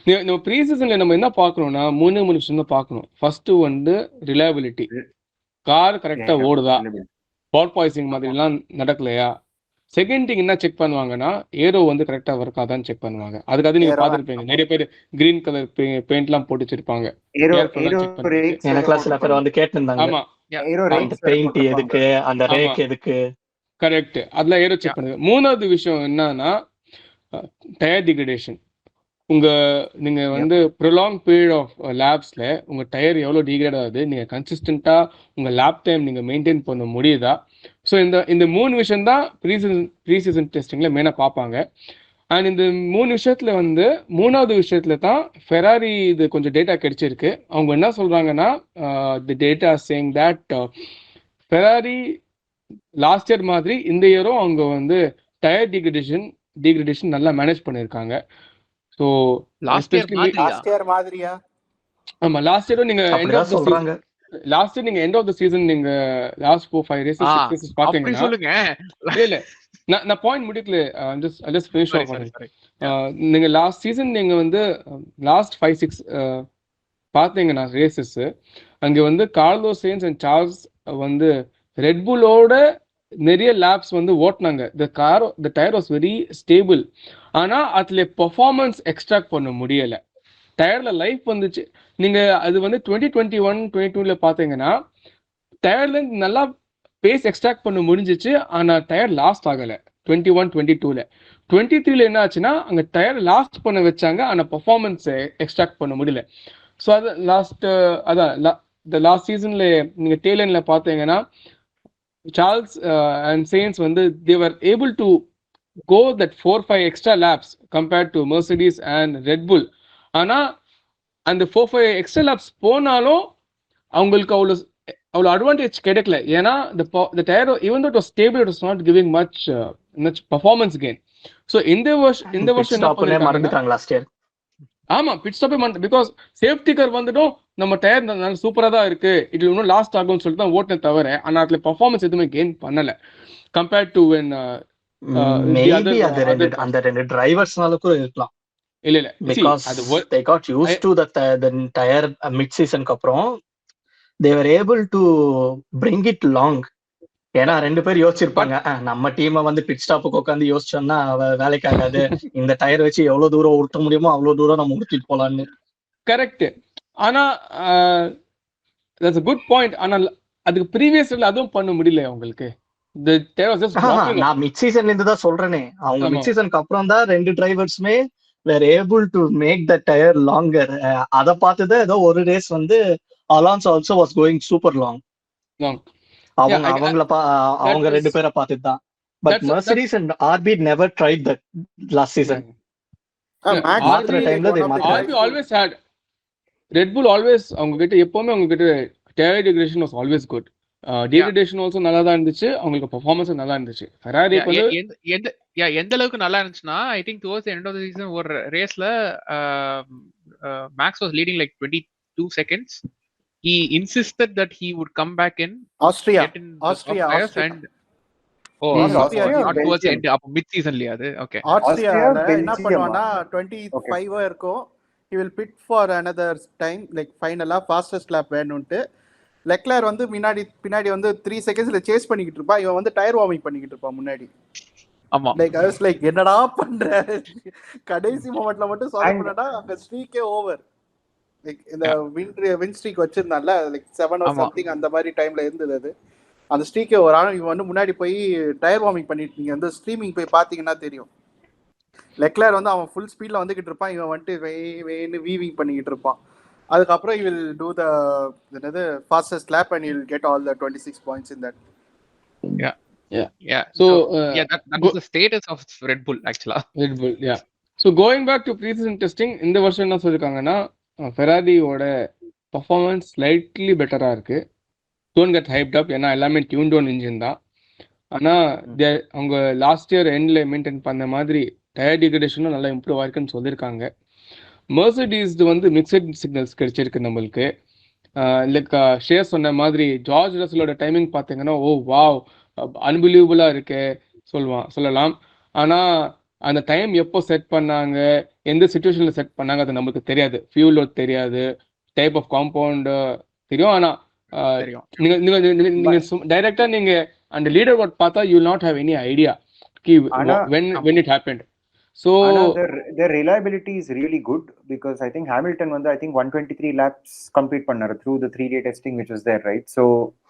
நம்ம ப்ரீ சீசன்ல நம்ம என்ன பார்க்கணும்னா 3 விஷயம் தான் பார்க்கணும். ஃபர்ஸ்ட் வந்து ரிலையபிலிட்டி, கார் கரெக்டா ஓடுதா, பவர் பாய்சிங் மாதிரிலாம் நடக்கலையா. செகண்ட் திங் என்ன செக் பண்ணுவாங்கன்னா ஏரோ வந்து கரெக்டா ஒர்க் ஆதான்னு செக் பண்ணுவாங்க. அதுக்காக நீங்க பார்த்துருப்பீங்க நிறைய பேர் கிரீன் கலர் பெயிண்ட்லாம் போட்டு வச்சிருப்பாங்க. செக் பண்ணுறதுக்கு. எனக்குலாம் சில பேர் வந்து கேட்டிருந்தாங்க, ஆமா அந்த பெயிண்ட் எதுக்கு, அந்த ரேக் எதுக்கு. கரெக்ட், அதெல்லாம் ஏரோ செக் பண்ணுது. மூணாவது விஷயம் என்னன்னா டயர் டிகிரேடேஷன். நீங்க வந்து ப்ரொலாங் பீரியட் ஆஃப் லேப்ஸ்ல உங்க டயர் எவ்வளோ டிகிரேட் ஆகுது, நீங்க கன்சிஸ்டண்டா உங்க லேப் டைம் நீங்க மெயின்டைன் பண்ண முடியுதா. ஸோ இந்த 3 விஷயம் தான் ப்ரீ சீசன் டெஸ்டிங்ல மெயினாக பார்ப்பாங்க. அண்ட் இந்த 3 விஷயத்துல வந்து 3வது விஷயத்துல தான் ஃபெராரி இது கொஞ்சம் டேட்டா கிடைச்சிருக்கு. அவங்க என்ன சொல்றாங்கன்னா தி data saying that Ferrari last year மாதிரி இந்த இயரும் அவங்க வந்து டயர் டிகிரேடேஷன் நல்லா மேனேஜ் பண்ணியிருக்காங்க. ஸோ லாஸ்ட் இயர் மாதிரியா? ஆமா, லாஸ்ட் இயரும் நீங்க லாஸ்ட் இயர் நீங்க எண்ட் ஆஃப் தி சீசன் நீங்க லாஸ்ட் 4-5 ரேசஸ் 6 ரேசஸ் பாத்தீங்கன்னா சொல்லுங்க. இல்ல நான் பாயிண்ட் முடிக்கல. just finish off நீங்க லாஸ்ட் சீசன் நீங்க வந்து லாஸ்ட் 5-6 பாத்தீங்கன்னா ரேசஸ் அங்க வந்து கார்லோஸ் சைன்ஸ் அண்ட் சார்ல்ஸ் வந்து ரெட் புல்லோட நிறைய லேப்ஸ் வந்து ஓட்டினாங்க. த டயர் வாஸ் வெரி ஸ்டேபிள். ஆனா அதுல பெர்ஃபார்மன்ஸ் எக்ஸ்ட்ராக்ட் பண்ண முடியல. டயர்ல லைஃப் வந்துச்சு. நீங்க அது வந்து 2021-22ல பாத்தீங்கன்னா டயர்ல நல்லா பேஸ் எக்ஸ்ட்ராக்ட் பண்ண முடிஞ்சிச்சு. ஆனா டயர் லாஸ்ட் ஆகல 21-22ல. 23ல என்ன ஆச்சுன்னா அங்க டயர் லாஸ்ட் பண்ண வச்சாங்க, ஆனா பெர்ஃபார்மன்ஸ் எக்ஸ்ட்ராக்ட் பண்ண முடியல. ஸோ அது லாஸ்ட் சீசன்ல நீங்க டேலன்ல பாத்தீங்கன்னா சார்ல்ஸ் அண்ட் செயின்ஸ் வந்து they were able to go that 4-5 extra laps compared to Mercedes and Red Bull. ஆனா அந்த 4-5 எக்ஸ்ட்ரா லேப்ஸ் போனாலும் அவங்களுக்கு அவ்வளோ அட்வான்டேஜ் கிடைக்கல. ஏன்னா the tire even though it was stable, it was not giving much performance gain. So இந்த வருஷம் என்ன பண்ணிருக்காங்க லாஸ்ட் இயர். ஆமா, பிட் ஸ்டாப்பே பிகாஸ் சேஃப்டி கார் வந்துட்டும் நம்ம டயர் நல்ல சூப்பரா தான் இருக்கு, இது இன்னும் லாஸ்ட் ஆகும்னு சொல்லிட்டு தான் ஓட்டின தவிர ஆனா அதுல பெர்ஃபார்மன்ஸ் எதுவுமே கெயின் பண்ணல கம்பேர்ட் டு when அந்த ரெண்டு டிரைவர்ஸ்னால கூட இருக்கலாம். இல்ல because they got used to the tire mid season க்கு அப்புறம் they were able to bring it long. ஏன்னா 2 பேர் யோசிச்சிருப்பாங்க, நம்ம டீமை வந்து பிட் ஸ்டாப்புக்கு உட்காந்து யோசிச்சோம்னா வேலைக்கு ஆகாது, இந்த டயர் வச்சு எவ்வளவு தூரம் உருட்ட முடியுமோ அவ்வளவு தூரம் நம்ம உருட்டிட்டு போலான்னு. கரெக்ட். ஆனா that's a good point. ஆனா அதுக்கு ப்ரீவியஸ்ல அதுவும் பண்ண முடியல அவங்களுக்கு. நான் மிட் சீசன்ல இருந்து தான் சொல்றேனே, அவங்க மிட் சீசனுக்கு அப்புறம் தான் 2 டிரைவர்ஸ்மே were able to make the tire longer. அத பார்த்துதான் ஏதோ ஒரு ரேஸ் வந்து Alonso also was going super long. அவங்க 2 பேரை பார்த்துட்டு தான். But Mercedes and RB never tried that last season. RB always had Red Bull always அவங்க கிட்ட எப்பவுமே அவங்க கிட்ட tire degradation was always good. Degradation also நல்லா தான் இருந்துச்சு, அவங்களுக்கு பெர்ஃபார்மன்ஸ் நல்லா இருந்துச்சு. Ferrari எந்த அளவுக்கு நல்லா இருந்துச்சுன்னா I think towards the end of the season ஒரு ரேஸ்ல Max was leading like 22 seconds. He insisted that he would come back in Austria and not towards the end அப்ப mid season லயே அது. Okay, Austria என்ன பண்ணுவானா 25 இருக்கும், he will pit for another time like finally fastest lap வேணும்ட்டு Leclerc வந்து பின்னாடி வந்து 3 செகண்ட்ஸ்ல சேஸ் பண்ணிக்கிட்டு இருப்பா, இவன் வந்து டயர் வார்மிங் பண்ணிக்கிட்டு இருப்பான் முன்னாடி. ஆமா, லைக் ஐ வாஸ் லைக் என்னடா பண்ற, கடைசி மொமெண்ட்ல மட்டும் சால்வ் பண்ணடா, அங்க ஸ்ட்ரீக்கே ஓவர். லைக் இந்த வின் ஸ்ட்ரீக் வச்சிருந்தான்ல லைக் 7 or something அந்த மாதிரி டைம்ல இருந்தது அது. அந்த ஸ்ட்ரீக்கே ஒரு ஆனா இவன் வந்து முன்னாடி போய் டயர் வார்மிங் பண்ணிட்டு, நீங்க வந்து ஸ்ட்ரீமிங் போய் பாத்தீங்கன்னா தெரியும். லெக்லர் வந்து அவன் ஃபுல் ஸ்பீட்ல வந்துகிட்டு இருப்பான், இவன் வந்துட்டு வேன்னு வீவிங் பண்ணிக்கிட்டு இருப்பான். அதுக்கப்புறம் he will do the fastest lap and he will get all the 26 points in that. So that was the status of Red Bull actually. Red Bull, so going back to pre-season testing, இந்த வருஷம் என்ன சொல்லிருக்காங்கன்னா ஃபெராரியோட performance slightly பெட்டரா இருக்கு. don't get hyped up, ஏன்னா எல்லாமே tune down engine தான். ஆனா அவங்க லாஸ்ட் இயர் எண்ட்ல மெயின்டைன் பண்ண மாதிரி டயர் டிகிரேடேஷனும் நல்லா இம்ப்ரூவ் ஆயிருக்குன்னு சொல்லியிருக்காங்க. மெர்சிடிஸ் வந்து மிக்சட் சிக்னல்ஸ் கிடைச்சிருக்கு நம்மளுக்கு. லைக் ஷேர் சொன்ன மாதிரி ஜார்ஜ் ரசலோட டைமிங் பார்த்தீங்கன்னா வாவ் அன்பிலீவபுளா இருக்கு சொல்லலாம். ஆனா அந்த டைம் எப்போ செட் பண்ணாங்க, எந்த சுச்சுவேஷன்ல செட் பண்ணாங்க அது நமக்கு தெரியாது. ஃபியூல் லோட் தெரியாது, டைப் ஆஃப் காம்பவுண்ட் தெரியும். ஆனா தெரியும். நீங்க நீங்க நீங்க டைரக்டா நீங்க அந்த லீடர் போர்ட் பார்த்தா you not have any idea Ki when it happened. So their reliability is really good because I think Hamilton வந்து I think 123 laps complete பண்ணாரு through the 3-day testing which was there, right? So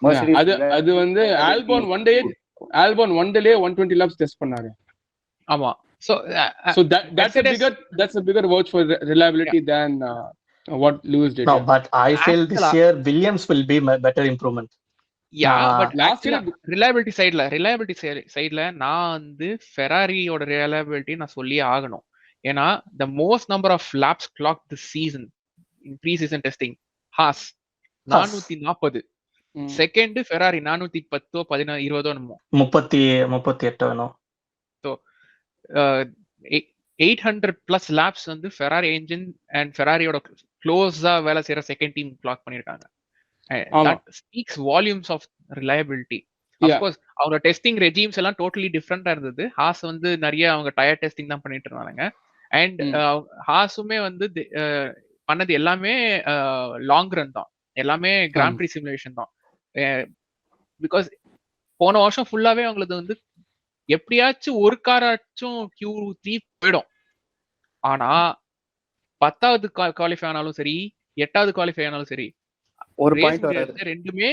Mercedes அது வந்து ஆல்போன் one day 120 laps test பண்ணாரு. ஆமா. So that's a bigger vouch for reliability than what Lewis did. No, but I feel this year Williams will be better improvement. but last year reliability sideல நான் வந்து ஃபெராரியோட reliability நான் சொல்லியே ஆகணும். ஏன்னா the most number of laps clocked this season in pre-season testing Haas 440, second Ferrari 410 16 20 என்னமோ 38 வேணும். So 800 plus laps வந்து Ferrari engine and ஃபெராரியோட க்ளோஸா வேலை செய்யற செகண்ட் டீம் கிளாக் பண்ணிருக்காங்க. That speaks volumes of reliability. Of course அவங்க டெஸ்டிங் ரெஜிம்ஸ் எல்லாம் totally டிஃப்ரெண்டா இருந்தது. ஹாஸ் வந்து நிறைய அவங்க டயர் டெஸ்டிங் தான் பண்ணிட்டு இருந்தாங்க. அண்ட் ஹாஸுமே வந்து பண்ணது எல்லாமே லாங் ரன் தான், எல்லாமே கிராண்ட் ப்ரீ சிமுலேஷன் தான். பிகாஸ் போன வருஷம் ஃபுல்லாவே அவங்களுக்கு வந்து எப்படியாச்சும் ஒரு காராச்சும் Q3 போயிடும். ஆனா 10வது குவாலிஃபை ஆனாலும் சரி, 8வது குவாலிஃபை ஆனாலும் சரி, ஒரு பாயிண்ட் ரெண்டுமே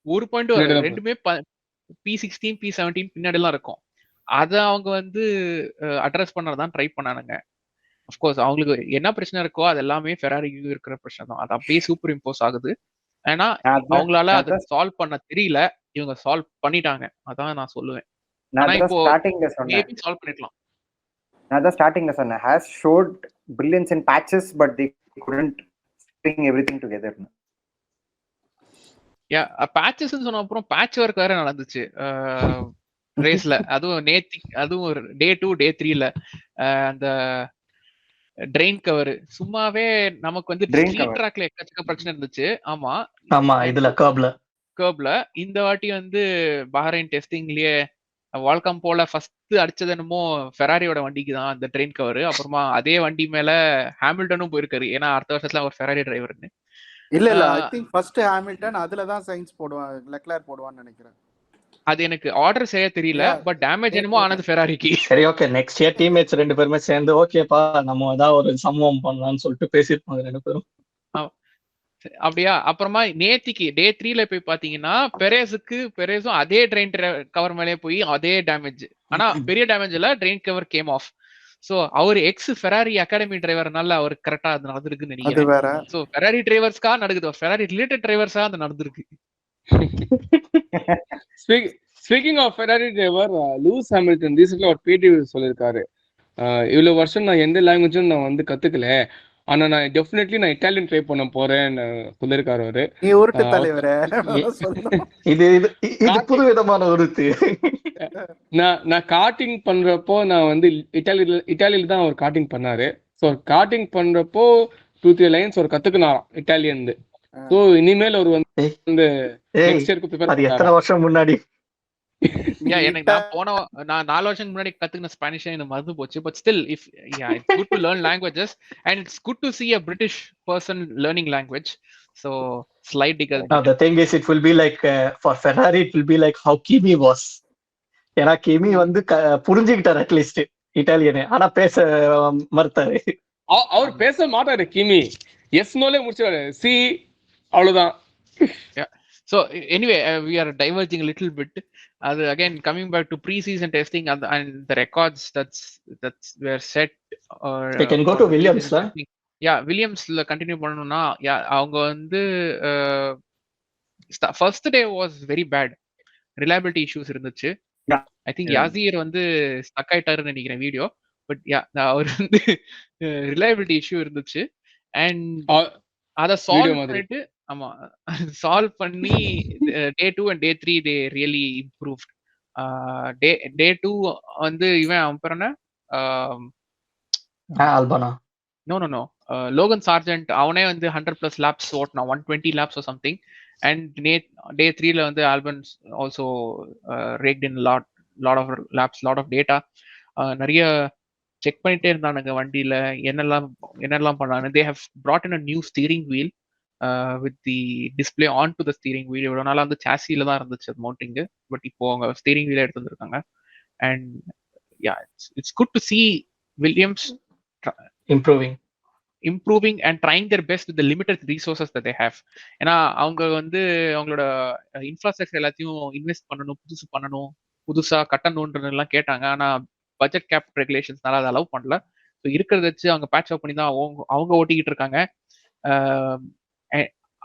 ஒரு பாயிண்ட் ரெண்டுமே P16 P17 பின்னாடி எல்லாம் இருக்கும். அத அவங்க வந்து அட்ரஸ் பண்ணதான் ட்ரை பண்ணானுங்க. அஃப்கோர்ஸ் அவங்களுக்கு என்ன பிரச்சனை இருக்கோ அது எல்லாமே ஃபெராரிக்கு இருக்கிற பிரச்சனை தான். அது அப்படியே சூப்பர் இம்போஸ் ஆகுது. ஏன்னா அவங்களால அதை சால்வ் பண்ண தெரியல, இவங்க சால்வ் பண்ணிட்டாங்க. அதான் நான் சொல்லுவேன். ஆனா இப்போ மேபி சால்வ் பண்ணிடலாம். நான் தான் ஸ்டார்டிங்ல சொன்னேன், has showed brilliance in patches but they couldn't string everything together. Patches சொன்ன அப்புறம் பேட்ச் ஒர்க் வேற நடந்துச்சு ரேஸ்ல. அதுவும் டே 2 டே 3ல அந்த ட்ரெயின் கவர் சும்மாவே நமக்கு வந்து ஸ்ட்ரீட் ட்ராக்ல எக்கச்சக்க பிரச்சனை இருந்துச்சு. ஆமா இதுல கர்ப்ல இந்த வாட்டி வந்து பஹ்ரைன் டெஸ்டிங்லயே வால்கம் போல ஃபர்ஸ்ட் அடிச்சது என்னமோ ஃபெராரியோட வண்டிக்கு தான் அந்த ட்ரெயின் கவர். அப்புறமா அதே வண்டி மேல ஹாமில்டனும் போயிருக்காரு, ஏன்னா அடுத்த வருஷத்துல அவர் ஃபெராரி டிரைவர்னு. இல்ல ஐ திங்க் ஃபர்ஸ்ட் ஹாமில்டன், அதுல தான் சைன்ஸ் போடுவான், லெக்லர் போடுவான்னு நினைக்கிறேன். அது எனக்கு ஆர்டர் செய்ய தெரியல, பட் டேமேஜ் என்னமோ ஆனது ஃபெராரிக்கு. சரி, ஓகே, நெக்ஸ்ட் இயர் டீம்மேட்ஸ் ரெண்டு பேருமே சேர்ந்து ஓகேப்பா நம்ம ஏதாவது ஒரு சம்பவம் பண்ணலாம்னு சொல்லிட்டு பேசிருப்பாங்க ரெண்டு பேரும். அப்படியா? அப்புறமா நேத்திக்கு டே 3ல போய் பாத்தீங்கன்னா பெரேஸும் அதே ட்ரெயின் கவர் மேலே போய் அதே டேமேஜ். ஆனா பெரிய டேமேஜ் இல்ல, drain cover came off. So அவர் எக்ஸ் ஃபெராரி அகாடமி டிரைவர்னால அவர் கரெக்டா அது நடந்திருக்குன்னு நினைக்கிறேன். சோ ஃபெராரி டிரைவர்ஸ்க்கா நடக்குது, ஃபெராரி ரிலேட்டட் டிரைவர்ஸா அது நடந்திருக்கு. Speaking of Ferrari driver, Lewis Hamilton recently ஒரு பேட்டி சொல்லியிருக்காரு, இவ்வளவு வருஷம் நான் எந்த லாங்குவேஜும் நான் வந்து கத்துக்கல, ஆனா நான் டெஃபினெட்லி நான் இட்டாலியன் ட்ரை பண்ண போறேன்னு சொல்லியிருக்காரு அவரு. நீ உருட்டு தலைவரே, இது புது விதமான உருட்டு. நான் காட்டிங் பண்றப்போ நான் வந்து இட்டாலியில தான் அவர் காட்டிங் பண்ணாரு. ஸோ காட்டிங் பண்றப்போ 2-3 லைன்ஸ் ஒரு கத்துக்கினாராம் இட்டாலியன். ஸோ இனிமேல் அவர் வந்து நெக்ஸ்ட் இயருக்கு ப்ரிப்பேர் பண்ணாரு. எத்தனை வருஷம் முன்னாடி எனக்கு நான் 4 வருஷம் முன்னாடி கத்துக்கின ஸ்பானிஷ் எனக்கு மறந்து போச்சு. But still it's good to learn languages and it's good to see a British person learning language. So slight because the thing is it will be like for Ferrari it will be like how Kimi was. ஏன்னா கிமி வந்து புரிஞ்சுக்கிட்டார் at least Italian, ஆனா பேச மறுத்தாரு. அவர் பேச மாட்டாரு கிமி, S நோலே முடிச்சாரு, C அவ்வளவுதான். So anyway, we are diverging a little bit. Again, coming back to pre-season testing and the records that's were set. They can go to Williams, la. Yeah, Williamsல continue பண்ணனும்னா அவங்க வந்து first day was very bad. Reliability issues இருந்துச்சு. I think யாசிர் வந்து stuck ஆயிட்டாருன்னு நினைக்கிறேன் video. But அவர் வந்து ரிலையபிலிட்டி இஷ்யூ இருந்துச்சு அண்ட் அதை சால்வ் பண்ணிட்டு சால்வ் பண்ணி day 2 and day 3 they really improved. Day 2 வந்து இவன் அவன் பேர் என்ன, ஆல்பனா, நோ லோகன் சார்ஜென்ட், அவனே வந்து 100+ லேப்ஸ் ஓட்டினான், 120 laps or something. And day 3ல வந்து Albon also raked in lot of laps, lot of data. நிறைய செக் பண்ணிட்டே இருந்தானுங்க வண்டியில என்னெல்லாம் பண்ணாங்க. They have brought in a new steering wheel with the display on to the steering wheel. இவ்வளவு நாளா வந்து சாசியில தான் இருந்துச்சு அது மவுண்டிங். பட் இப்போ அவங்க ஸ்டீரிங் வீல எடுத்து வந்திருக்காங்க. And yeah, it's good to see Williams improving and trying their best with the limited resources that they have. ஏன்னா அவங்க வந்து அவங்களோட இன்ஃப்ராஸ்ட்ரக்சர் எல்லாத்தையும் இன்வெஸ்ட் பண்ணணும், புதுசா கட்டணும்ன்றதெல்லாம் கேட்டாங்க. ஆனா பட்ஜெட் கேப் ரெகுலேஷன்ஸ்னால அதை அலோவ் பண்ணல. ஸோ இருக்கிறத வச்சு அவங்க பேட்ச் அப் பண்ணி தான் அவங்க ஓட்டிக்கிட்டு இருக்காங்க.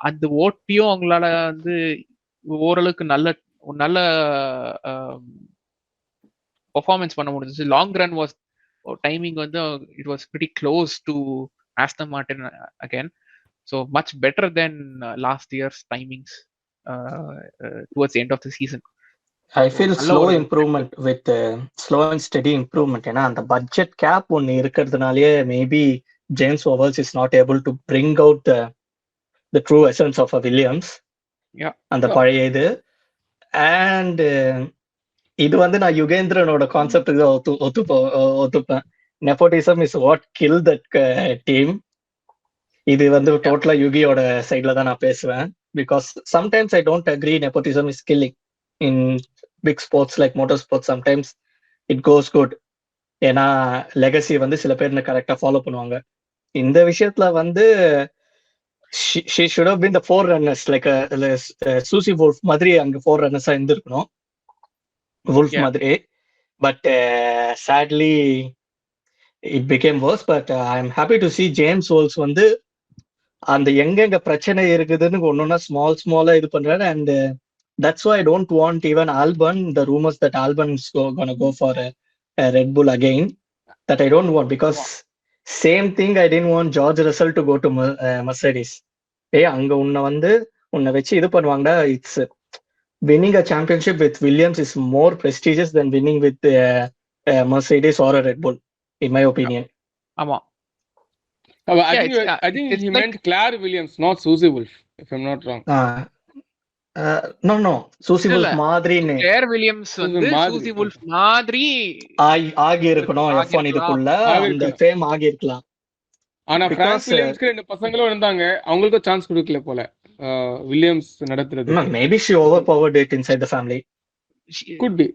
அந்த ஓட்டியும் அவங்களால வந்து ஓரளவுக்கு நல்ல பெர்ஃபார்மன்ஸ் பண்ண முடிஞ்சிச்சு. லாங் ரன் வாஸ் டைமிங் வந்து it was pretty close to Aston Martin again, so much better than last year's timings towards the end of the season. I feel slow improvement with slow and steady improvement. ஏன்னா அந்த budget cap ஒன்று இருக்கிறதுனாலே maybe James Vowles is not able to bring out the true essence of a Williams. அந்த பழைய இது. And இது வந்து நான் யுகேந்திரனோட கான்செப்டுக்கு ஒத்துப்பேன். Nepotism is what killed that team. இது வந்து டோட்டலா யுகியோட சைட்ல தான் நான் பேசுவேன். Because sometimes I don't agree nepotism is killing in big sports like motorsports. Sometimes it goes good. ஏன்னா லெகசி வந்து சில பேர் கரெக்டா ஃபாலோ பண்ணுவாங்க. இந்த விஷயத்துல வந்து she should have been the forerunners, like Susie Wolf மாதிரி அங்க forerunners இருந்திருக்கணும், Wolf மாதிரி. But sadly it became worse. But I'm happy to see James Wolf வந்து அந்த எங்கெங்க பிரச்சனை இருக்குதுன்னு ஒன்னொன்னா ஸ்மாலா இது பண்றாரு. And that's why I don't want even Albon, the rumors that Albon is gonna go for a Red Bull again, that I don't want, because same thing I didn't want George Russell to go to Mercedes. அங்க உன்னை வச்சு இது பண்ணுவாங்கடா. It's winning a championship with Williams is more prestigious than winning with Mercedes or a Red Bull, in my opinion. ஆமா. I think he meant Claire Williams, not Susie Wolf, if I'm not wrong. No, Susie Wolf மாதிரி Claire Williams வந்து Susie Wolf மாதிரி ஆகி இருக்கணும் F1 இதுக்குள்ள, அந்த fame ஆகி இருக்கலாம். ஆனா பிரான்ஸ் வில்லியம்ஸ்க்கு ரெண்டு பசங்களும் இருந்தாங்க, அவங்களுக்கு சான்ஸ் கொடுக்கல போல வில்லியம்ஸ் நடத்துறது. Maybe she overpowered it inside the family. Could be.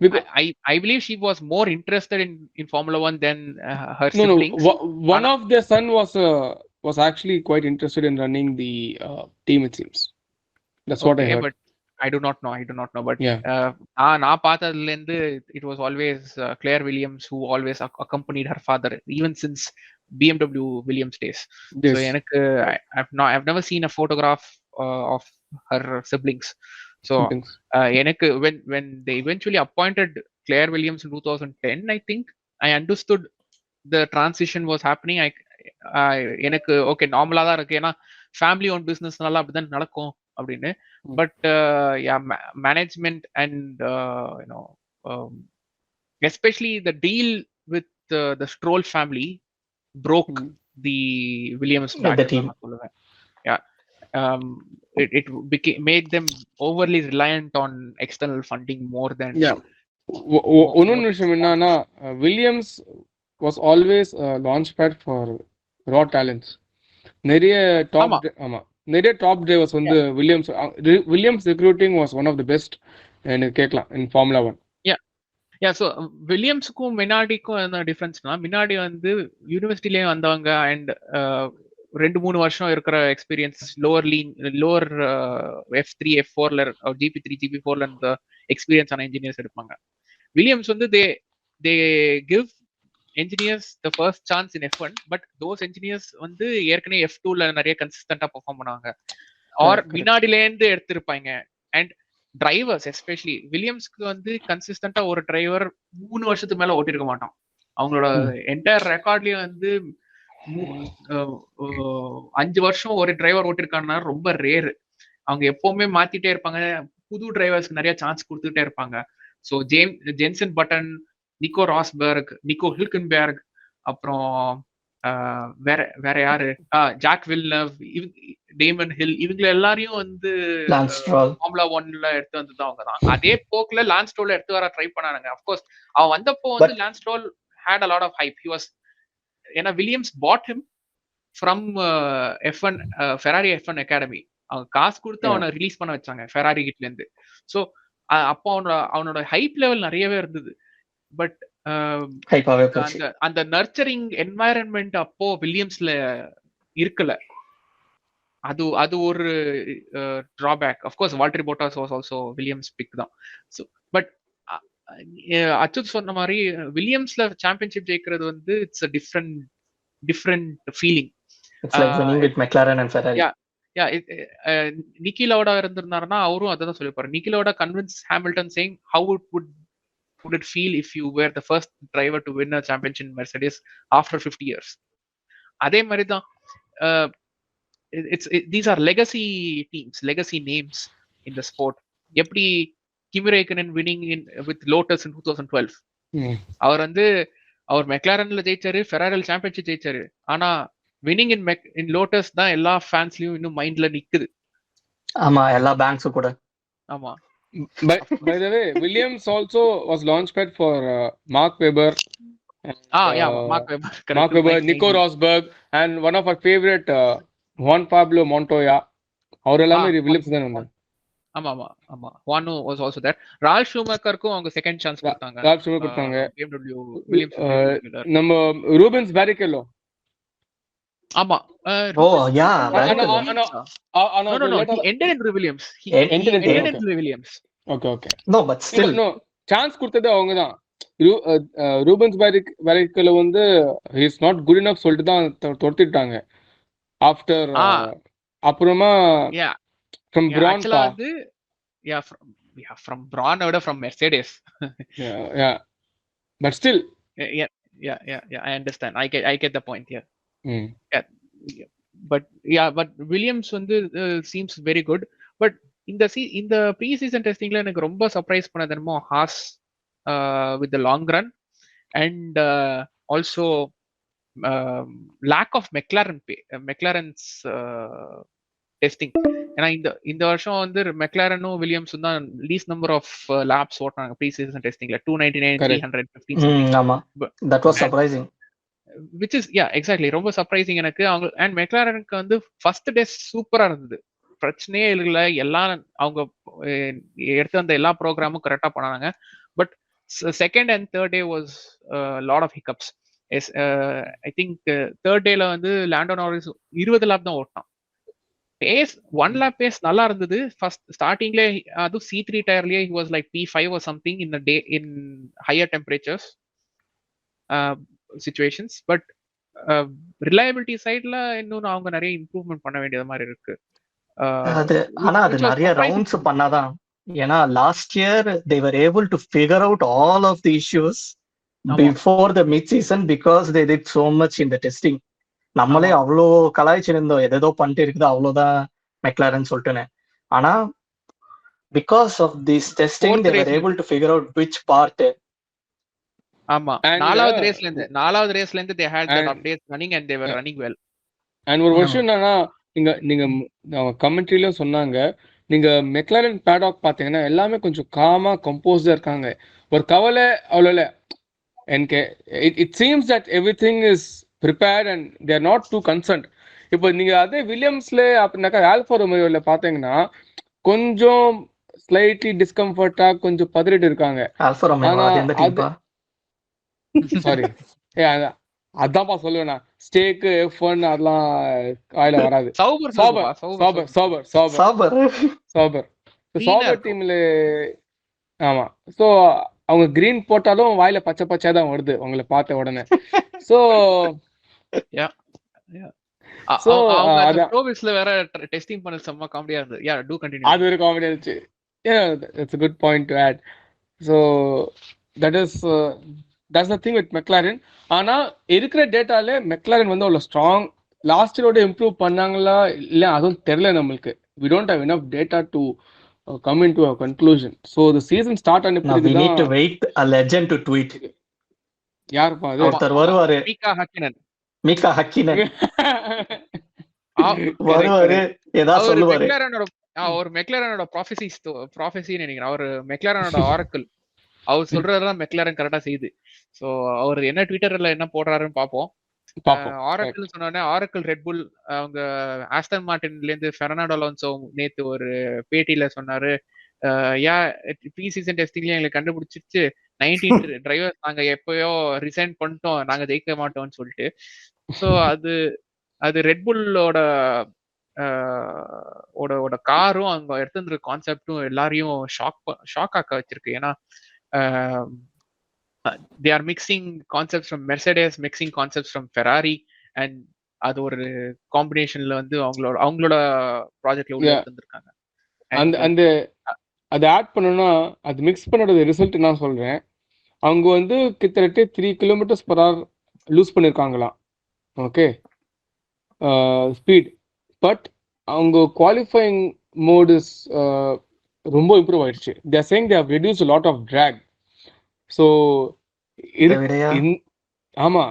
Because I believe she was more interested in Formula 1 than her siblings. One of their son was actually quite interested in running the team, it seems. That's what I heard. But I do not know. But நான் பார்த்ததுல இருந்து it was always Claire Williams who always accompanied her father, even since BMW Williams days. Yes. So எனக்கு I've never seen a photograph of her siblings. So எனக்கு when they eventually appointed Claire Williams in 2010, I think I understood the transition was happening. எனக்கு okay நார்மலா தான் இருக்கு, ஏன்னா family own பிசினஸ்னால அப்படிதான் நடக்கும் அப்படின்னு. But management and especially the deal with the scroll family broke the Williams team. It made them overly reliant on external funding more than one விஷயம் என்னன்னா Williams was always a launch pad for raw talents. நிறைய top drivers வந்து Williams recruiting was one of the best எனக்கு கேட்கலாம் in Formula 1. So வில்லியம்ஸுக்கும் மினாடிக்கும் என்ன டிஃப்ரென்ஸ்னா, மினாடி வந்து யூனிவர்சிட்டிலேயே வந்தவங்க and 2-3 வருஷம் இருக்கிற எக்ஸ்பீரியன்ஸ், லோவர் F3 F4ல GP3 GP4ல இருந்த எக்ஸ்பீரியன்ஸ் ஆன இன்ஜினியர்ஸ் எடுப்பாங்க. வில்லியம்ஸ் வந்து they give engineers the first chance in F1, but those engineers வந்து ஏற்கனவே F2ல நிறைய கன்சிஸ்டண்டா பெர்ஃபார்ம் பண்ணுவாங்க ஆர் மினாடிலேருந்து எடுத்திருப்பாங்க. அண்ட் டிரைவர்ஸ் எஸ்பெஷலி வில்லியம்ஸ்க்கு வந்து கன்சிஸ்டண்டா ஒரு டிரைவர் 3 வருஷத்துக்கு மேல ஓட்டிருக்க மாட்டான். அவங்களோட என்டையர் ரெக்கார்ட்லயே வந்து 5 வருஷம் ஒரு டிரைவர் ஓட்டிருக்காங்கன்னா ரொம்ப ரேரு. அவங்க எப்பவுமே மாத்திட்டே இருப்பாங்க, புது டிரைவர்ஸ்க்கு நிறைய சான்ஸ் கொடுத்துட்டே இருப்பாங்க. ஸோ ஜென்சன் பட்டன், நிக்கோ ராஸ்பர்க், நிக்கோ ஹில்கன்பெர்க், அப்புறம் வேற யாரு, ஜாக் வில்னவ், டேமன் ஹில், இவங்க எல்லாரையும் வந்து ஃபார்முலா 1ல எடுத்து வந்தது அவங்க தான். அதே போக்குல லான்ஸ் ஸ்ட்ரோல் எடுத்து வர ட்ரை பண்ணானுங்க. அஃப்கோர்ஸ் அவன் வந்தப்போ வந்து Lance Stroll had a lot of hype. He was, ஏன்னா Williams bought him from F1 Ferrari F1 Academy. அவங்க காசு கொடுத்து அவனை ரிலீஸ் பண்ண வச்சாங்க ஃபெராரி கிட்ட இருந்து. ஸோ அப்போ அவனோட ஹைப் லெவல் நிறையவே இருந்தது. பட் அந்த நர்ச்சரிங் என்வாயரன்மெண்ட் அப்போ வில்லியம்ஸ்ல இருக்கல. அது ஒரு drawback. Of course Valtteri Bottas was also Williams pick தான். ஸோ பட் அச்சுத் சொன்ன மாதிரி வில்லியம்ஸ்ல சாம்பியன்ஷிப் ஜெயிக்கிறது வந்து it's a different feeling. Niki Lauda இருந்திருந்தாருன்னா அவரும் அதான் சொல்லிருப்பாரு. Niki Lauda convince Hamilton saying how would it feel if you were the first driver to win a championship in Mercedes after 50 years. அதே மாதிரி தான் these are legacy teams, legacy names in the sport. எப்படி Kimi Raikkonen winning with Lotus in 2012. அவர் மெக்லாரன்ல ஜெயிச்சாரு, ஃபெராரில சாம்பியன்ஷிப் ஜெயிச்சாரு. ஆனா winning in Lotus தான் எல்லா ஃபேன்ஸ்லயும் இன்னும் மைண்ட்ல நிக்குது. ஆமா, எல்லா பேங்க்ஸும் கூட. ஆமா. By the way, Williams also was launchpad for Mark Webber. Mark Webber, Nico Rosberg, and one of our favorite Juan Pablo Montoya. அவரெல்லாமே வில்லியம்ஸ் தான் வந்தாங்க. ஆமா. Juan was also there. ரால் ஷூமேக்கருக்கும் அவங்க செகண்ட் சான்ஸ் கொடுத்தாங்க. ரால் ஷூமேக்கர் கொடுத்தாங்க. BMW Williams. நம்ம ரூபன்ஸ் பாரிகெல்லோ. ஆமா. Oh yeah. No. He ended in Williams. Williams. Okay. No, but still. No. Chance கொடுத்தது அவங்க தான். ரூபன்ஸ் பாரிகெல்லோ வந்து he is not good enough சொல்லிட்டு தான் தொடுத்திட்டாங்க. ஆஃப்டர் அப்புறமா from Braun வந்து from Braun or from Mercedes. Yeah. But still. Yeah. I understand. I get the point here. But Williams வந்து seems very good. But இந்த pre season டெஸ்டிங்ல எனக்கு ரொம்ப surprise பண்ணது என்னமோ Haas with the long run and also lack of McLaren's டெஸ்டிங். ஏன்னா இந்த வருஷம் வந்து மெக்லாரனும் வில்லியம்ஸும் தான் லீஸ்ட் நம்பர் ஆஃப் லாப்ஸ் ஓட்டாங்க ப்ரீ சீசன் டெஸ்டிங்ல. 299, 315. ஆமா, that was surprising. which is exactly ரொம்ப சர்ப்ரைசிங் எனக்கு. அவங்க அண்ட் மெக்லாரனுக்கு வந்து ஃபர்ஸ்ட் டெஸ்ட் சூப்பரா இருந்தது, பிரச்சனையே இல்லை. எல்லாம் அவங்க எடுத்து வந்த எல்லா ப்ரோக்ராமும் கரெக்டா பண்ணாங்க. But second and third day was lot of hiccups. I think third டேல வந்து லாண்டோ நாரிஸ் 20 லேப் தான் ஓட்டான். பேஸ் 1 லேப் பேஸ் நல்லா இருந்தது ஃபர்ஸ்ட் ஸ்டார்டிங்ல. அதுவும் C3 டயர்லயே he was like P5 or something in the day in higher temperatures situations. But reliability sideல இன்னும் அவங்க நிறைய இம்ப்ரூவ்மெண்ட் பண்ண வேண்டியது மாதிரி இருக்கு. ஆனா அது நிறைய ரவுண்ட்ஸ் பண்ணாதான். ஏன்னா last year they were able to figure out all of the issues before the mid season because they did so much in the testing. நம்மளே அவ்வளோ கலாய்ச்சிருந்தோம், எதோ பண்ணிட்டு இருக்குது அவ்வளோதான் மெக்லாரன் சொல்லிட்டுன்னு. ஆனா because of this testing they were able to figure out which part. ஆமா, நாலாவது ரேஸ்ல இருந்து they had that updates running and they were running well. And ஒரு விஷயம் என்னன்னா, நீங்க கமெண்ட்ரியில சொன்னாங்க, நீங்க மெக்லாரன் பேடாக் பாத்தீங்கன்னா எல்லாமே கொஞ்சம் காமா கம்போஸ்டா இருக்காங்க. ஒரு கவலை அவ்வளோ இல்லை எனக்கு. It seems that everything is prepared and they are not too concerned. இப்போ நீங்க அதே வில்லியம்ஸ்ல அப்படின்னாக்கா ஆல்ஃபா ரோமியோல பாத்தீங்கன்னா கொஞ்சம் ஸ்லைட்லி டிஸ்கம்ஃபர்ட்டா கொஞ்சம் பதறிட்டு இருக்காங்க. சாரி, அதான்ப்பா சொல்லுவேன் நான். ஸ்டேக்கு F1 அதெல்லாம் காயில வராது. சாபர் டீம்ல. ஆமா, சோ அவங்க கிரீன் போட்டாலும் வாயில பச்சை பச்சை தான் வருது உங்களை பார்த்த உடனே. சோ வேற டெஸ்டிங் பண்ண செம்ம காமெடியா இருந்தது. அது ஒரு காமெடியா இருந்துச்சு. That's a good point to add. So that's the thing with McLaren. ஆனா இருக்கிற டேட்டால மெக்லாரன் வந்து அவ்வளவு ஸ்ட்ராங் லாஸ்ட் இயரோட இம்ப்ரூவ் பண்ணாங்களா இல்ல அதுவும் தெரியல நம்மளுக்கு. We don't have enough data to come into a conclusion. So the season start on we need to wait a legend to tweet. யாருப்பா அது? ஒருத்தர் வருவாரு, மீகா ஹக்கினன் வருவாரு, ஏதாவது சொல்லுவாரு. ஒரு மெக்லாரனோட ப்ராஃபஸி நினைக்கிறேன். அவர் மெக்லாரனோட ஆரக்கிள். அவர் சொல்றதெல்லாம் மெக்லாரன் கரெக்டா செய்யுது. ஸோ அவர் என்ன ட்விட்டர்ல என்ன போடுறாருன்னு பார்ப்போம். ஆரக்கிள் சொன்னோடனே ஆரக்கிள் ரெட்புல் அவங்க ஆஸ்டன் மார்டின்ல இருந்து பெர்னாண்டோ அலோன்சோ நேத்து ஒரு பேட்டியில சொன்னாரு, ப்ரீ சீசன் டெஸ்டிங்லயே எங்களுக்கு கண்டுபிடிச்சிருச்சு 19 டிரைவர்ஸ் நாங்க எப்பயோ ரிசைன் பண்ணிட்டோம், நாங்க ஜெயிக்க மாட்டோம்னு சொல்லிட்டு. ஸோ அது ரெட்புல்லோட காரும் அங்க எடுத்துருந்த கான்செப்டும் எல்லாரையும் ஷாக் ஆக்க வச்சிருக்கு. ஏன்னா they are mixing concepts from Mercedes, mixing concepts from Ferrari, and அது ஒரு காம்பினேஷன்ல வந்து அவங்களோட ப்ராஜெக்ட்ல உள்ள எடுத்துருக்காங்க. அந்த அது ஆட் பண்ணனும்னா அது மிக்ஸ் பண்ணோட ரிசல்ட் நான் சொல்றேன். அவங்க வந்து கிட்டத்தட்ட 3 km/h லூஸ் பண்ணிருக்காங்களாம். Okay speed. பட் அவங்க குவாலிஃபைங் மோட் இஸ் ரொம்ப இம்ப்ரூவ் ஆயிடுச்சு. they are saying they have reduced a lot of drag. So ஆமா,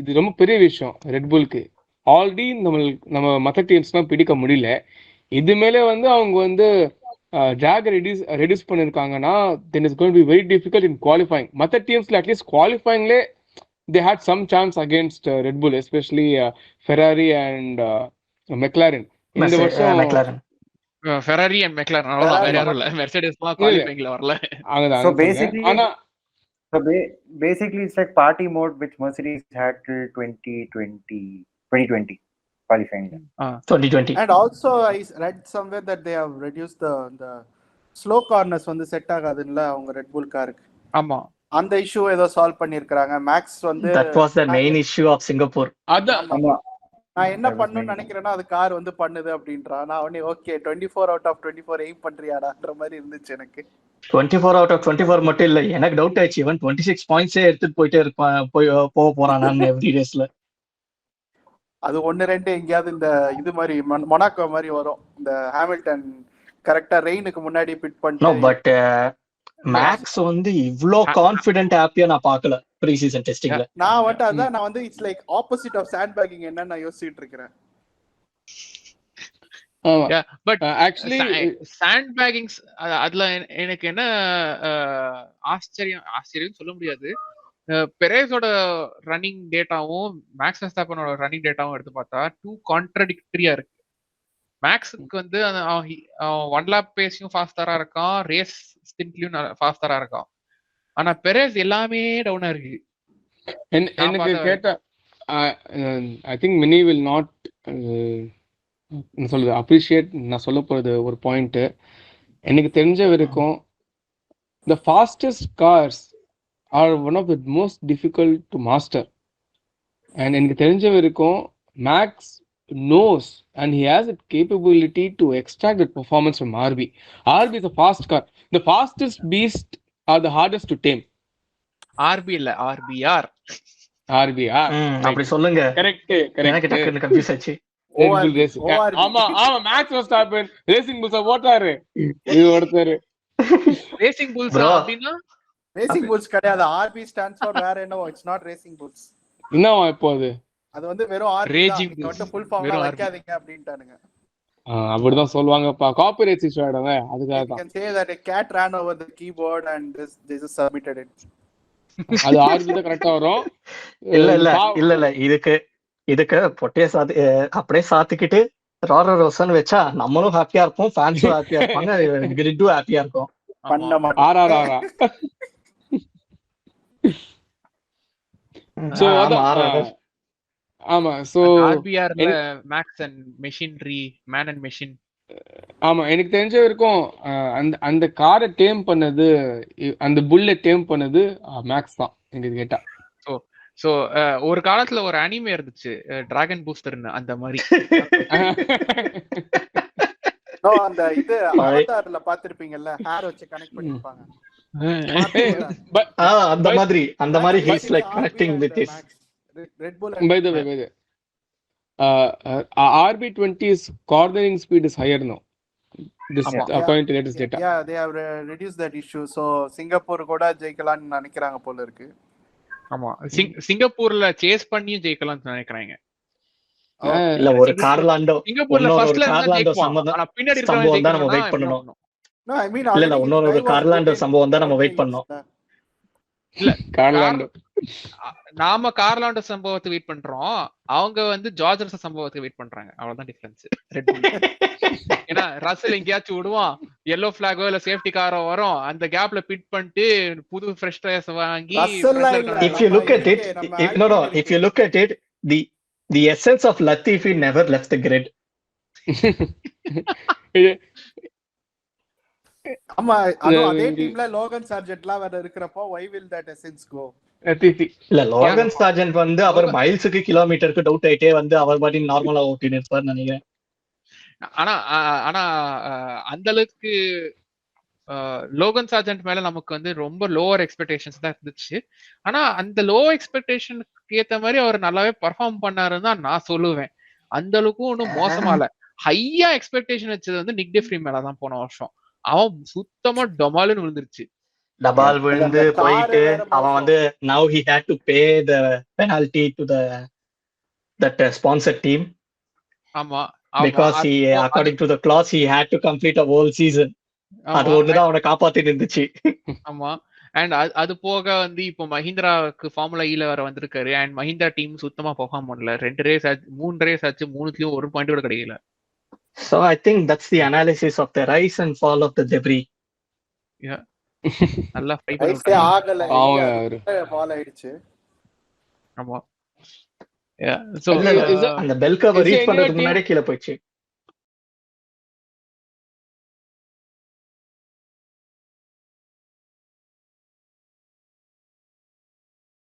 இது ரொம்ப பெரிய விஷயம் ரெட்புல்க்கு. ஆல்ரெடி நம்ம மற்ற டீம்ஸ்லாம் பிடிக்க முடியல. இது மேலே வந்து அவங்க வந்து drag ரெடியூஸ் பண்ணிருக்காங்கன்னா then it's going to be very difficult in qualifying. மற்ற டீம்ஸ்ல at least குவாலிஃபைங்லே they had some chance against Red Bull, especially Ferrari and McLaren. இந்த வருஷம் McLaren Ferrari and McLaren அவ்வளவுதான், வேற யாரும் இல்ல. மெர்சிடஸ்லாம் குவாலிஃபைங்ல வரல. So basically it's like party mode which Mercedes had till 2020 qualifying. 2020. And also I read somewhere that they have reduced the slow corners வந்து set ஆகாதுல்ல அவங்க red புல் காருக்கு. ஆமா, அந்த இஷ்யூ ஏதோ சால்வ் பண்ணிருக்காங்க. மேக்ஸ் வந்து that was the main issue of Singapore. நான் என்ன பண்ணணும்னு நினைக்கிறேன்னா அது கார் வந்து பண்ணுது அப்படின்றா. நான் உடனே ஓகே 24 out of 24 எய்ம் பண்றியாடான்ற மாதிரி இருந்துச்சு எனக்கு. 24 out of 24 மட்டும் இல்ல, எனக்கு டவுட் ஆயிடுச்சு இவன் 26 பாயிண்ட்ஸே எடுத்துட்டு போயிட்டே இருப்பான், போக போறான் நான் எவ்ரி ரேஸ்ல. அது 1-2 எங்கேயாவது இந்த இது மாதிரி மொனாக்கோ மாதிரி வரும். இந்த ஹாமில்டன் கரெக்டா ரெயினுக்கு முன்னாடி பிட் பண்ணிட்டு. பட் மேக்ஸ் வந்து இவ்ளோ கான்ஃபிடென்ட் ஹாப்பியா நான் பார்க்கல ப்ரீ சீசன் டெஸ்டிங்ல. நான் வந்து it's like opposite of sandbagging என்னன்னு நான் யோசிச்சிட்டு இருக்கேன். பட் ஆக்சுவலி சாண்ட் பேக்கிங்ஸ் அதுல எனக்கு என்ன ஆச்சரியம் சொல்ல முடியாது. பெரேஸோட ரன்னிங் டேட்டாவும் மேக்ஸ் வெர்ஸ்டாப்பனோட ரன்னிங் டேட்டாவும் எடுத்து பார்த்தா 2 கான்ட்ரடிக்டரியா இருக்கு. மேக்ஸுக்கு வந்து ஒன் லேப் பேஸையும் ஃபாஸ்டரா இருக்கான், ரேஸ் ஸ்டின்ட்லயும் ஃபாஸ்டரா இருக்கான். ஆனா பெரேஸ் எல்லாமே டவுனா இருக்கு. எனக்கு கேட்ட I think many will not சொல்லுது அப்ரிஷியேட். நான் சொல்ல போறது ஒரு பாயிண்ட். எனக்கு தெரிஞ்ச வரைக்கும் the fastest cars are one of the most difficult to master. And எனக்கு தெரிஞ்ச வரைக்கும் maths knows and he has the capability to extract that performance from RB. RB is a fast car. The fastest beast are the hardest to tame. RB இல்ல, RBR. அப்படி சொல்லுங்க. Correct. எனக்கு டக்குனு confuse ஆச்சு. ஆமா மேக்ஸ் வெர்ஸ்டாப்பன் ரேசிங் புல்ஸ் ஓட்டாரு. இது ஒருத்தர் ரேசிங் புல்ஸ் அப்படினா ரேசிங் புல்ஸ் கிடையாது. RB stands for வேற என்னவோ. It's not racing bulls. என்னவா இப்போ அது வந்து வெறும் ரேசிங் புல்ஸ் ஃபுல் ஃபார்ம்ல வைக்காதீங்க அப்படிட்டானுங்க. அப்படிதான் சொல்வாங்கப்பா. காப்பிரைட் இஷ்யூ ஆயிடுங்க. அதுக்காக தான். You can say that a cat ran over the keyboard and this is submitted it. அது RB தான் கரெக்ட்டா வரும். இல்ல இதுக்கு பொட்டியே அப்படியே சாத்திக்கிட்டு ராரர் ரோசன் வெச்சா நம்மளும் ஹாப்பியா இருப்போம், ஃபேன்ஸும் ஹாப்பியா இருப்பாங்க, கிரிட்டும் ஹாப்பியா இருக்கும். பண்ண மாட்டோம். சோ ஆமா சோ RBRல Max and machinery man and machine. ஆமா எனக்கு தெரிஞ்ச வரைக்கும் அந்த காரை டேம் பண்ணது, அந்த புல்லை டேம் பண்ணது மேக்ஸ் தான் எனக்கு கேட்டா. சோ ஒரு காலத்துல ஒரு அனிமே இருந்துச்சு டிராகன் பூஸ்டர்னு, அந்த மாதிரி. அந்த இது அவதார்ல பாத்திருப்பீங்கல்ல, ஹேர் வச்சு கனெக்ட் பண்ணிருப்பாங்க. அந்த மாதிரி he's like connecting with this Red Bull. By the way, RB20's cornering speed is higher now. This according to latest data. Yeah, they have reduced that issue. So Singapore கூட ஜெயிக்கலாம்னு நினைக்கிறாங்க போல இருக்கு. ஆமா, சிங்கப்பூர்ல சேஸ் பண்ணியும் ஜெயிக்கலாம்னு நினைக்கிறாங்க. இல்ல ஒரு கார்லாண்டோ சிங்கப்பூர்ல ஃபர்ஸ்ட்ல இருந்தா ஜெயிப்பாங்க, ஆனா பின்னாடி இருக்கவங்க ஜெயிக்கணும். No, I mean, இல்ல already his இன்னொரு guy was கார்லாண்டோ good in சம்பவம் தான் நம்ம early வெயிட் பண்ணோம். years. இல்ல கார்லாண்டோ நாம கார்லாண்டோ சம்பவத்தை வெயிட் பண்றோம், அவங்க வந்து ஜார்ஜ் சம்பவத்தை வெயிட் பண்றாங்க. அவ்வளவுதான் டிஃபரன்ஸ். ஏன்னா ரசல் எங்கேயாச்சும் விடுவான், எல்லோ பிளாகோ இல்ல சேஃப்டி காரோ வரும், அந்த கேப்ல பிட் பண்ணிட்டு புது ஃப்ரெஷ் டயர்ஸ் வாங்கி If you look at it, if you look at it, the essence of Latifi never left the grid. ஆமா, அதுவும் அதே டீம்ல லோகன் சார்ஜென்ட்லாம் வேற இருக்கிறப்போ why will that essence go? இல்ல லோகன் சார்ஜென்ட் வந்து அவர் மைல்ஸுக்கு கிலோமீட்டருக்கு டவுட் ஆயிட்டே வந்து அவர் பாட்டி நார்மலா ஓட்டின்னு இருப்பார் நினைக்கிறேன். ஆனா அந்த அளவுக்கு லோகன் சார்ஜென்ட் மேல நமக்கு வந்து ரொம்ப லோவர் எக்ஸ்பெக்டேஷன்ஸ் தான் இருந்துச்சு. ஆனா அந்த லோ எக்ஸ்பெக்டேஷனுக்கு ஏத்த மாதிரி அவர் நல்லாவே பர்ஃபார்ம் பண்ணாருன்னு தான் நான் சொல்லுவேன். அந்த அளவுக்கு ஒன்றும் மோசமா இல்ல. ஹையா எக்ஸ்பெக்டேஷன் வச்சது வந்து நிக் டெஃப்ரி மேலதான் போன வருஷம். அவன் சுத்தமா டமாலுன்னு விழுந்துருச்சு. டபால் விழுந்து போயிட்டு அவன் வந்து now he had to pay the penalty to that sponsored team. ஆமா, because he according to the clause he had to complete a whole season. அது ஒண்ணுதான் அவனை காப்பாத்திட்டு இருந்துச்சு. ஆமா, அண்ட் அது போக வந்து இப்போ மஹிந்திராவுக்கு ஃபார்முலா ஈல வர வந்திருக்காரு. அண்ட் மஹிந்திரா டீம் சுத்தமா பெர்ஃபார்ம் பண்ணல. 2 ரேஸ் ஆச்சு, 3 ரேஸ் ஆச்சு, 3த்துலயும் ஒரு பாயிண்ட் கூட கிடைக்கல. So I think that's the analysis of the rise and fall of the debris. Yeah. நல்லா ஃபை ஐசே ஆகல, ஃபால் ஆயிடுச்சு. ஆமா. Yeah. So அந்த பெல் கவர் ரீச் பண்றதுக்கு முன்னாடி கீழ போயிடுச்சு.